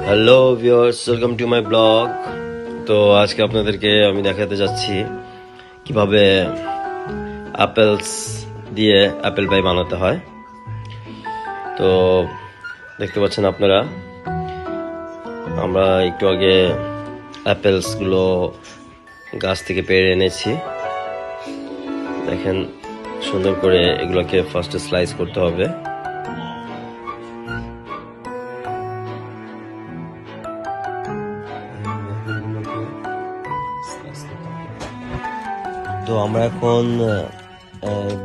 Hello viewers, welcome to my blog. তো আজকে আপনাদেরকে আমি দেখাতে যাচ্ছি কিভাবে অ্যাপেলস দিয়ে অ্যাপেল পাই বানাতে হয়। তো দেখতে পাচ্ছেন আপনারা, আমরা একটু আগে অ্যাপেলসগুলো গাছ থেকে পেড়ে এনেছি। দেখেন সুন্দর করে এগুলোকে ফার্স্টে স্লাইস করতে হবে। তো আমরা এখন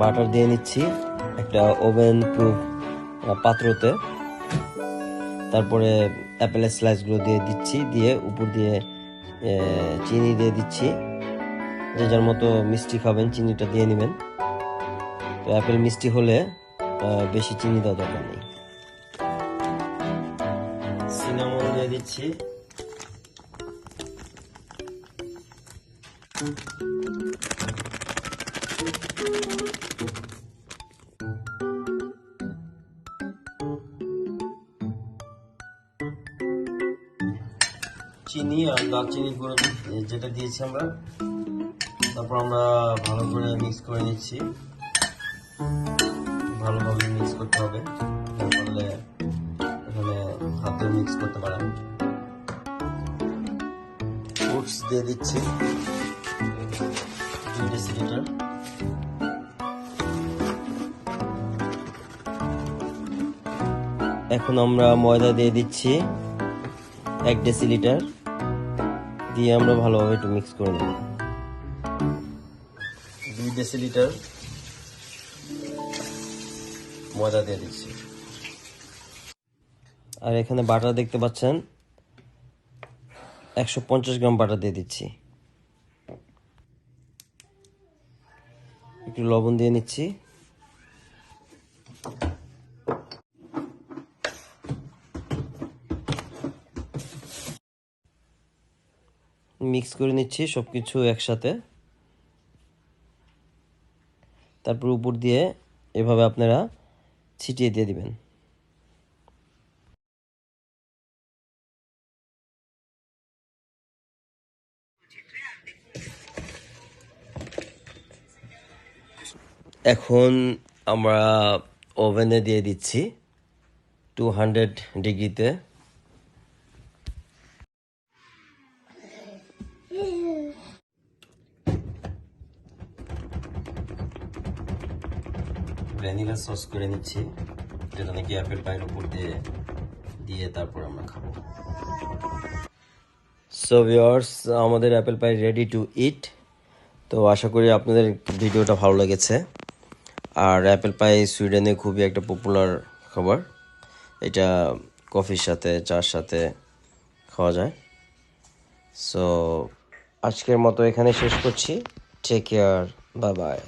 বাটার দিয়ে নিচ্ছি একটা ওভেন প্রুফ পাত্রতে। তারপরে অ্যাপেলের স্লাইসগুলো দিয়ে দিচ্ছি, দিয়ে উপর দিয়ে চিনি দিয়ে দিচ্ছি। যে যার মতো মিষ্টি খাবেন চিনিটা দিয়ে নেবেন। তো অ্যাপেল মিষ্টি হলে বেশি চিনি দেওয়া দরকার নেই। সিনামন দিয়ে দিচ্ছি। চিনি আর দারচিনি গুঁড়ো যেটা দিয়েছি আমরা, তারপর আমরা ভালো করে মিক্স করে নিচ্ছি। ভালোভাবে মিক্স করতে হবে, তাহলে এখানে হাতে মিক্স করতে পারেন। ওটস দিয়ে দিচ্ছি 2 ডেসিলিটার। এখন আমরা ময়দা দিয়ে দিচ্ছি 1 ডেসিলিটার, দিয়ে আমরা ভালোভাবে একটু মিক্স করে নেব। 2 ডেসিলিটার ময়দা দিয়ে দিচ্ছি। আর এখানে বাটার দেখতে পাচ্ছেন, 150 গ্রাম বাটার দিয়ে দিচ্ছি। একটু লবণ দিয়ে নিচ্ছি। মিক্স করে নিচ্ছি সবকিছু একসাথে। তারপর উপর দিয়ে এভাবে আপনারা ছিটিয়ে দিয়ে দিবেন। এখন আমরা ওভেনে দিয়ে দিচ্ছি 200 ডিগ্রিতে। ভ্যানিলা সস করে নিচ্ছি, যেটা নাকি অ্যাপেল পাইয়ের উপর দিয়ে তারপর আমরা খাবো। সো ভিউয়ার্স, আমাদের অ্যাপেল পাই রেডি টু ইট। তো আশা করি আপনাদের ভিডিওটা ভালো লেগেছে। আর অ্যাপেল পাই সুইডেনে খুবই একটা পপুলার খাবার। এটা কফির সাথে, চার সাথে খাওয়া যায়। সো আজকের মতো এখানে শেষ করছি। Take care, bye by.